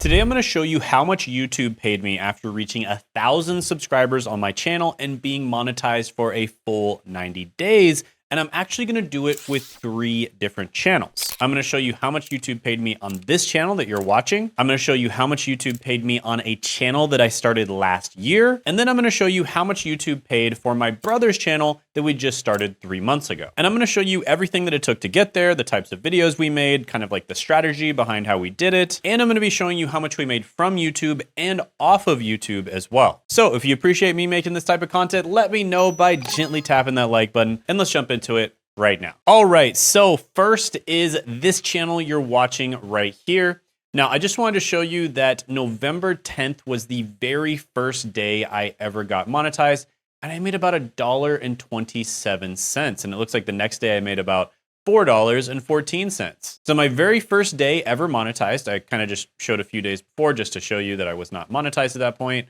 Today I'm going to show you how much YouTube paid me after reaching 1,000 subscribers on my channel and being monetized for a full 90 days. And I'm actually going to do it with 3 different channels. I'm going to show you how much YouTube paid me on this channel that you're watching. I'm going to show you how much YouTube paid me on a channel that I started last year. And then I'm going to show you how much YouTube paid for my brother's channel that we just started 3 months ago. And I'm going to show you everything that it took to get there, the types of videos we made, kind of like the strategy behind how we did it. And I'm going to be showing you how much we made from YouTube and off of YouTube as well. So if you appreciate me making this type of content, let me know by gently tapping that like button, and let's jump into it right now. All right, so first is this channel you're watching right here. Now, I just wanted to show you that November 10th was the very first day I ever got monetized, and I made about $1.27. And it looks like the next day I made about $4.14. So my very first day ever monetized, I kind of just showed a few days before just to show you that I was not monetized at that point,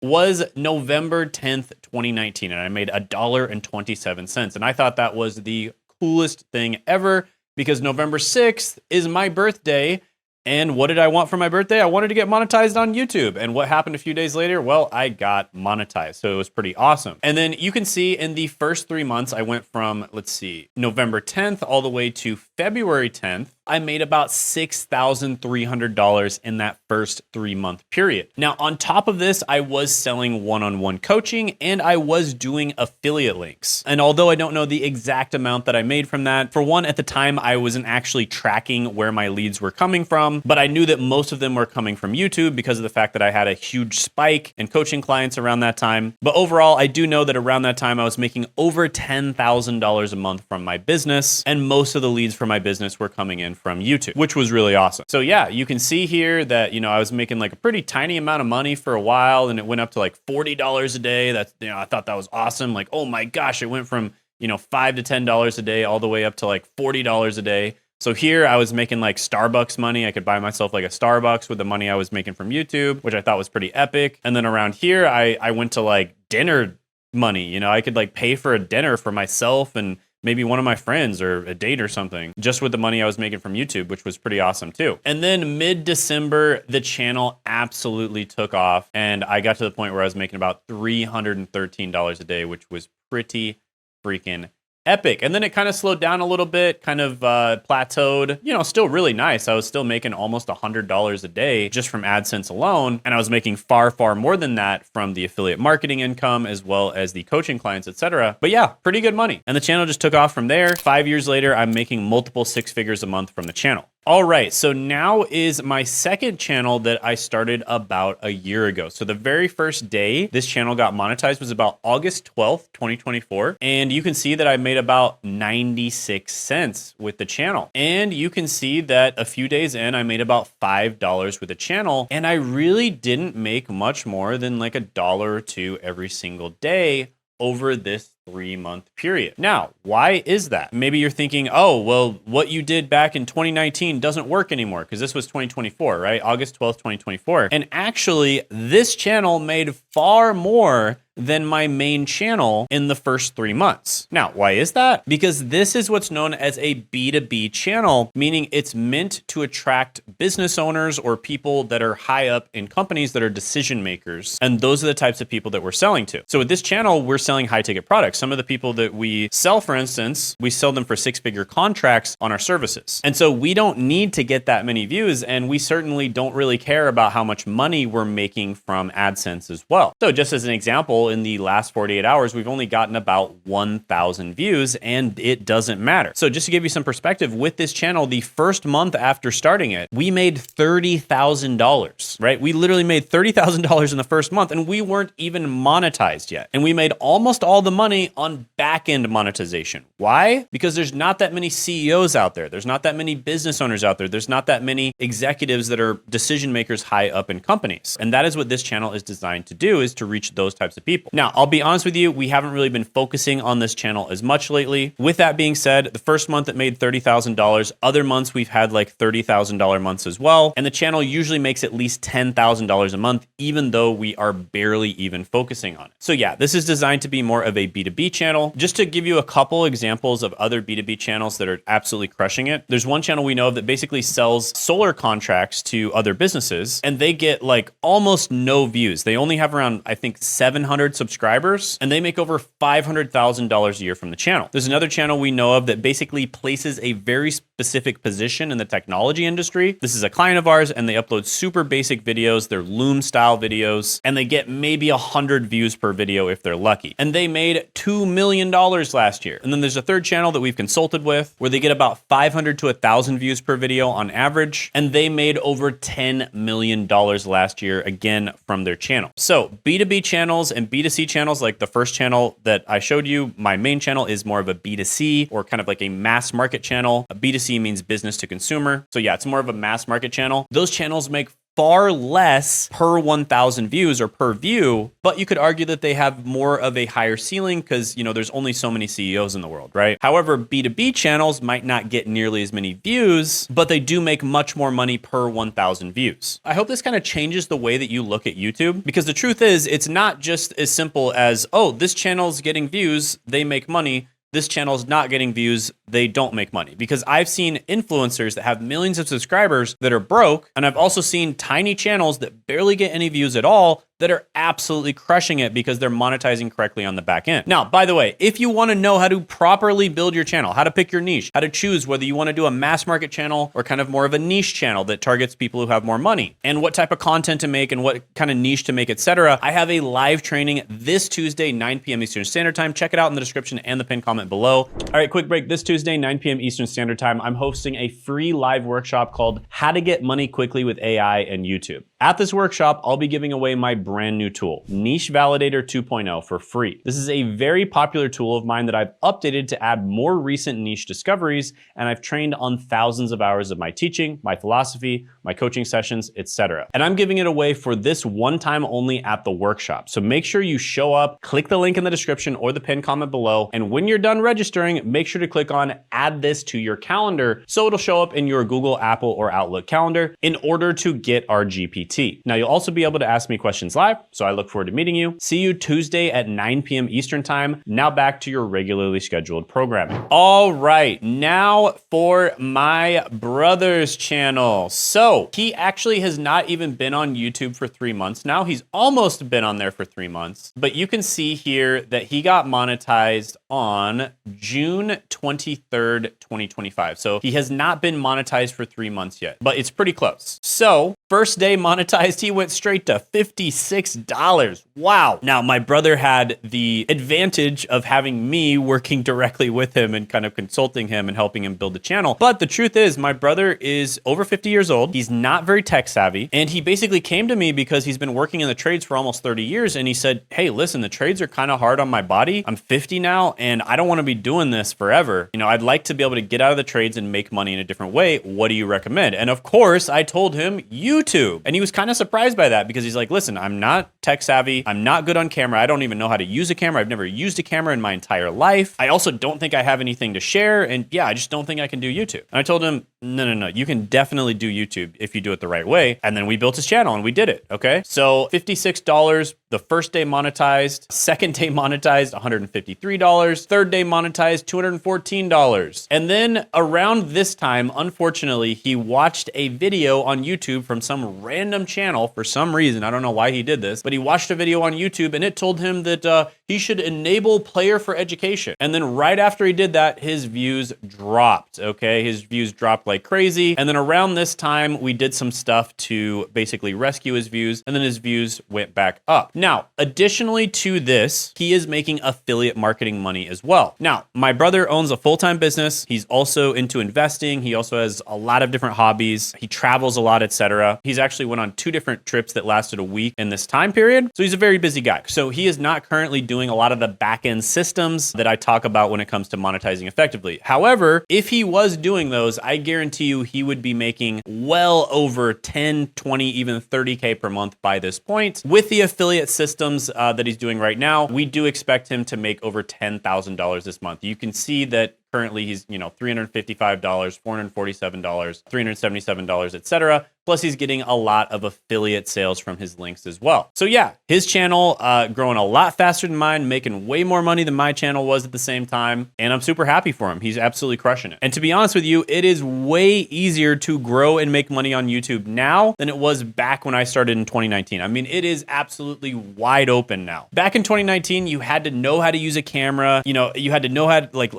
was November 10th, 2019, and I made $1.27. And I thought that was the coolest thing ever because November 6th is my birthday. And what did I want for my birthday? I wanted to get monetized on YouTube. And what happened a few days later? Well, I got monetized. So it was pretty awesome. And then you can see in the first 3 months, I went from, let's see, November 10th all the way to February 10th. I made about $6,300 in that first 3-month period. Now, on top of this, I was selling one-on-one coaching and I was doing affiliate links. And although I don't know the exact amount that I made from that, for one, at the time, I wasn't actually tracking where my leads were coming from, but I knew that most of them were coming from YouTube because of the fact that I had a huge spike in coaching clients around that time. But overall, I do know that around that time, I was making over $10,000 a month from my business, and most of the leads for my business were coming in from YouTube, which was really awesome. So yeah, you can see here that, I was making like a pretty tiny amount of money for a while, and it went up to like $40 a day. That's, I thought that was awesome. Like, oh my gosh, it went from, $5 to $10 a day all the way up to like $40 a day. So here I was making like Starbucks money. I could buy myself like a Starbucks with the money I was making from YouTube, which I thought was pretty epic. And then around here, I went to like dinner money. I could like pay for a dinner for myself and maybe one of my friends or a date or something, just with the money I was making from YouTube, which was pretty awesome too. And then mid-December, the channel absolutely took off. And I got to the point where I was making about $313 a day, which was pretty freaking epic. And then it kind of slowed down a little bit, kind of plateaued, still really nice. I was still making almost $100 a day just from AdSense alone. And I was making far, far more than that from the affiliate marketing income, as well as the coaching clients, etc. But yeah, pretty good money. And the channel just took off from there. 5 years later, I'm making multiple 6 figures a month from the channel. All right, so now is my second channel that I started about a year ago. So the very first day this channel got monetized was about August 12th, 2024. And you can see that I made about 96 cents with the channel. And you can see that a few days in, I made about $5 with the channel. And I really didn't make much more than like $1 or $2 every single day over this 3-month period. Now, why is that? Maybe you're thinking, oh, well, what you did back in 2019 doesn't work anymore because this was 2024, right? August 12th, 2024. And actually, this channel made far more than my main channel in the first 3 months. Now, why is that? Because this is what's known as a B2B channel, meaning it's meant to attract business owners or people that are high up in companies that are decision makers. And those are the types of people that we're selling to. So with this channel, we're selling high ticket products. Some of the people that we sell, for instance, we sell them for 6-figure contracts on our services. And so we don't need to get that many views, and we certainly don't really care about how much money we're making from AdSense as well. So just as an example, in the last 48 hours, we've only gotten about 1,000 views, and it doesn't matter. So just to give you some perspective, with this channel, the first month after starting it, we made $30,000, right? We literally made $30,000 in the first month, and we weren't even monetized yet. And we made almost all the money on back-end monetization. Why? Because there's not that many CEOs out there. There's not that many business owners out there. There's not that many executives that are decision makers high up in companies. And that is what this channel is designed to do, is to reach those types of people. people. Now, I'll be honest with you, we haven't really been focusing on this channel as much lately. With that being said, the first month it made $30,000. Other months we've had like $30,000 months as well. And the channel usually makes at least $10,000 a month, even though we are barely even focusing on it. So yeah, this is designed to be more of a B2B channel. Just to give you a couple examples of other B2B channels that are absolutely crushing it. There's one channel we know of that basically sells solar contracts to other businesses, and they get like almost no views. They only have around, I think, 700 subscribers, and they make over $500,000 a year from the channel. There's another channel we know of that basically places a very specific position in the technology industry. This is a client of ours, and they upload super basic videos. They're Loom style videos, and they get maybe 100 views per video if they're lucky. And they made $2 million last year. And then there's a third channel that we've consulted with where they get about 500 to 1,000 views per video on average, and they made over $10 million last year, again, from their channel. So B2B channels and B2C channels, like the first channel that I showed you, my main channel is more of a B2C or kind of like a mass market channel. A B2C means business to consumer. So yeah, it's more of a mass market channel. Those channels make far less per 1,000 views or per view, but you could argue that they have more of a higher ceiling because, there's only so many CEOs in the world, right? However, B2B channels might not get nearly as many views, but they do make much more money per 1,000 views. I hope this kind of changes the way that you look at YouTube, because the truth is, it's not just as simple as, oh, this channel's getting views, they make money. This channel is not getting views, they don't make money. Because I've seen influencers that have millions of subscribers that are broke, and I've also seen tiny channels that barely get any views at all that are absolutely crushing it because they're monetizing correctly on the back end. Now, by the way, if you want to know how to properly build your channel, how to pick your niche, how to choose whether you want to do a mass market channel or kind of more of a niche channel that targets people who have more money, and what type of content to make and what kind of niche to make, etc., I have a live training this Tuesday, 9 p.m. Eastern Standard Time. Check it out in the description and the pinned comment below. All right, quick break. This Tuesday, 9 p.m. Eastern Standard Time, I'm hosting a free live workshop called How to Get Money Quickly with AI and YouTube. At this workshop, I'll be giving away my brand new tool, Niche Validator 2.0, for free. This is a very popular tool of mine that I've updated to add more recent niche discoveries, and I've trained on thousands of hours of my teaching, my philosophy, my coaching sessions, etc. And I'm giving it away for this one time only at the workshop. So make sure you show up, click the link in the description or the pinned comment below, and when you're done registering, make sure to click on add this to your calendar so it'll show up in your Google, Apple, or Outlook calendar in order to get our GPT. Now, you'll also be able to ask me questions live, so I look forward to meeting you. See you Tuesday at 9 p.m. Eastern Time. Now back to your regularly scheduled programming. All right, now for my brother's channel. So he actually has not even been on YouTube for 3 months now. He's almost been on there for 3 months, but you can see here that he got monetized on June 23rd, 2025. So he has not been monetized for 3 months yet, but it's pretty close. So first day monetized, he went straight to $56. Wow. Now, my brother had the advantage of having me working directly with him and kind of consulting him and helping him build the channel. But the truth is, my brother is over 50 years old. He's not very tech savvy. And he basically came to me because he's been working in the trades for almost 30 years. And he said, hey, listen, the trades are kind of hard on my body. I'm 50 now, and I don't want to be doing this forever. I'd like to be able to get out of the trades and make money in a different way. What do you recommend? And of course, I told him YouTube. And he was kind of surprised by that because he's like, listen, I'm not tech savvy. I'm not good on camera. I don't even know how to use a camera. I've never used a camera in my entire life. I also don't think I have anything to share. And yeah, I just don't think I can do YouTube. And I told him, no, you can definitely do YouTube if you do it the right way. And then we built his channel and we did it. Okay. So $56, the first day monetized, second day monetized, $153, third day monetized, $214. And then around this time, unfortunately, he watched a video on YouTube from some random channel for some reason. I don't know why he did this, but he watched a video on YouTube and it told him that he should enable player for education. And then right after he did that, his views dropped. Okay. His views dropped like crazy. And then around this time, we did some stuff to basically rescue his views, and then his views went back up. Now, additionally to this, he is making affiliate marketing money as well. Now, my brother owns a full-time business. He's also into investing. He also has a lot of different hobbies. He travels a lot, etc. He's actually went on 2 different trips that lasted a week in this time period. So he's a very busy guy. So he is not currently doing doing a lot of the backend systems that I talk about when it comes to monetizing effectively. However, if he was doing those, I guarantee you he would be making well over 10, 20, even 30K per month by this point. With the affiliate systems that he's doing right now, we do expect him to make over $10,000 this month. You can see that currently he's, $355, $447, $377, etc. Plus he's getting a lot of affiliate sales from his links as well. So yeah, his channel growing a lot faster than mine, making way more money than my channel was at the same time. And I'm super happy for him. He's absolutely crushing it. And to be honest with you, it is way easier to grow and make money on YouTube now than it was back when I started in 2019. I mean, it is absolutely wide open now. Back in 2019, you had to know how to use a camera. You had to know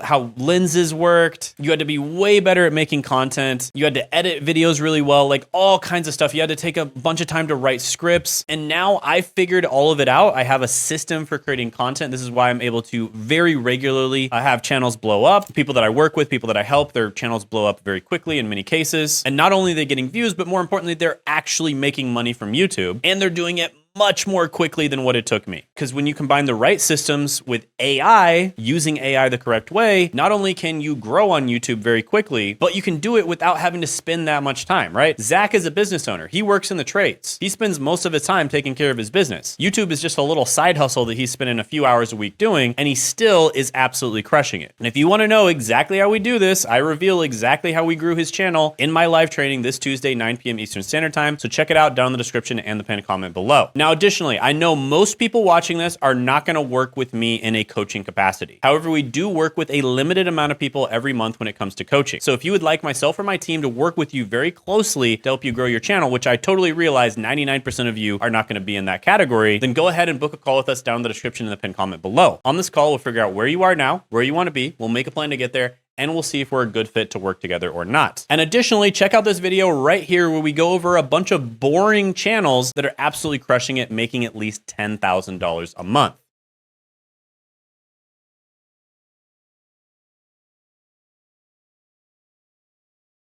how lenses worked. You had to be way better at making content. You had to edit videos really well, all kinds of stuff. You had to take a bunch of time to write scripts. And now I figured all of it out. I have a system for creating content. This is why I'm able to very regularly have channels blow up. People that I work with, people that I help, their channels blow up very quickly in many cases. And not only are they getting views, but more importantly, they're actually making money from YouTube, and they're doing it much more quickly than what it took me. Because when you combine the right systems with AI, using AI the correct way, not only can you grow on YouTube very quickly, but you can do it without having to spend that much time, right? Zach is a business owner. He works in the trades. He spends most of his time taking care of his business. YouTube is just a little side hustle that he's spending a few hours a week doing, and he still is absolutely crushing it. And if you want to know exactly how we do this, I reveal exactly how we grew his channel in my live training this Tuesday, 9 p.m. Eastern Standard Time. So check it out down in the description and the pinned comment below. Now, additionally, I know most people watching this are not going to work with me in a coaching capacity. However, we do work with a limited amount of people every month when it comes to coaching. So if you would like myself or my team to work with you very closely to help you grow your channel, which I totally realize 99% of you are not going to be in that category, then go ahead and book a call with us down in the description and the pinned comment below. On this call, we'll figure out where you are now, where you want to be. We'll make a plan to get there, and we'll see if we're a good fit to work together or not. And additionally, check out this video right here where we go over a bunch of boring channels that are absolutely crushing it, making at least $10,000 a month.